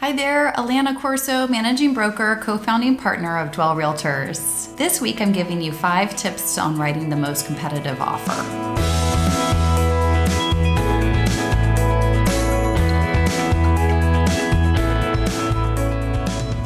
Hi there, Alana Corso, managing broker, co-founding partner of Dwell Realtors. This week I'm giving you 5 tips on writing the most competitive offer.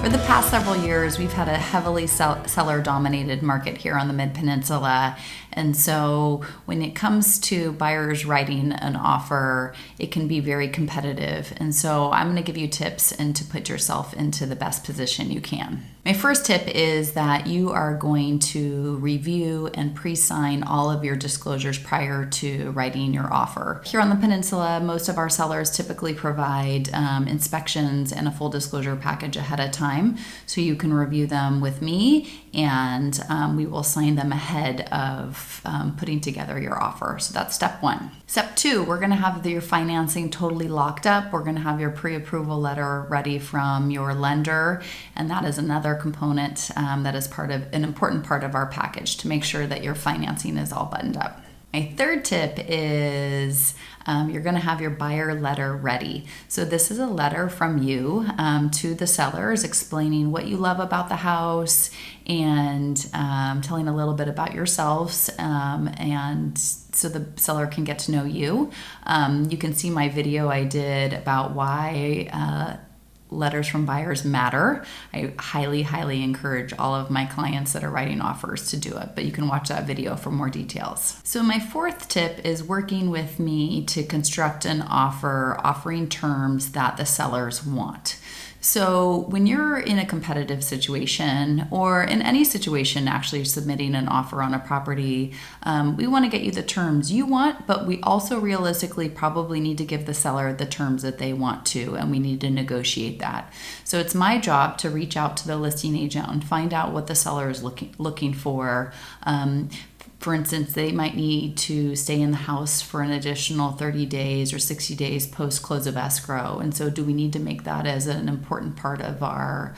For the past several years, we've had a heavily seller-dominated market here on the Mid-Peninsula. And so when it comes to buyers writing an offer, it can be very competitive. And so I'm going to give you tips and to put yourself into the best position you can. My first tip is that you are going to review and pre-sign all of your disclosures prior to writing your offer. Here on the Peninsula, most of our sellers typically provide inspections and a full disclosure package ahead of time, so you can review them with me and we will sign them ahead of putting together your offer. So that's step 1. Step 2, we're going to have your financing totally locked up. We're going to have your pre-approval letter ready from your lender, and that is another component that is an important part of our package to make sure that your financing is all buttoned up. My third tip is you're going to have your buyer letter ready. So this is a letter from you to the sellers explaining what you love about the house and telling a little bit about yourselves, and so the seller can get to know you. You can see my video I did about why letters from buyers matter. I highly encourage all of my clients that are writing offers to do it, but you can watch that video for more details. So my fourth tip is working with me to construct an offer offering terms that the sellers want. So when you're in a competitive situation, or in any situation actually submitting an offer on a property, we want to get you the terms you want, but we also realistically probably need to give the seller the terms that they want to, and we need to negotiate that. So it's my job to reach out to the listing agent and find out what the seller is looking for. For instance, they might need to stay in the house for an additional 30 days or 60 days post close of escrow. And so do we need to make that as an important part of our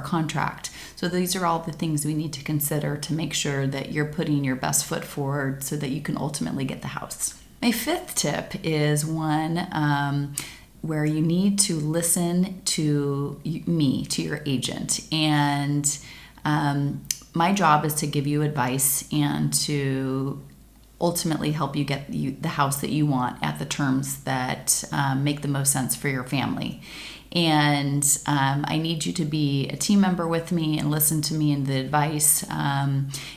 contract? So these are all the things we need to consider to make sure that you're putting your best foot forward so that you can ultimately get the house. My fifth tip is one where you need to listen to me, to your agent. And my job is to give you advice and to ultimately help you get the house that you want at the terms that make the most sense for your family. And I need you to be a team member with me and listen to me and the advice.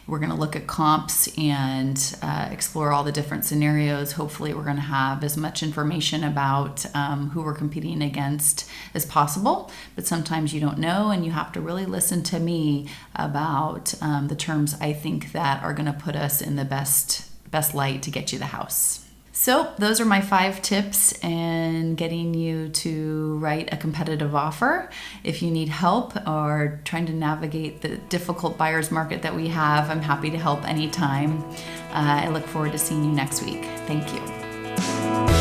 We're going to look at comps and explore all the different scenarios. Hopefully we're going to have as much information about who we're competing against as possible, but sometimes you don't know, and you have to really listen to me about the terms I think that are going to put us in the best light to get you the house. So those are my 5 tips in getting you to write a competitive offer. If you need help or trying to navigate the difficult buyer's market that we have, I'm happy to help anytime. I look forward to seeing you next week. Thank you.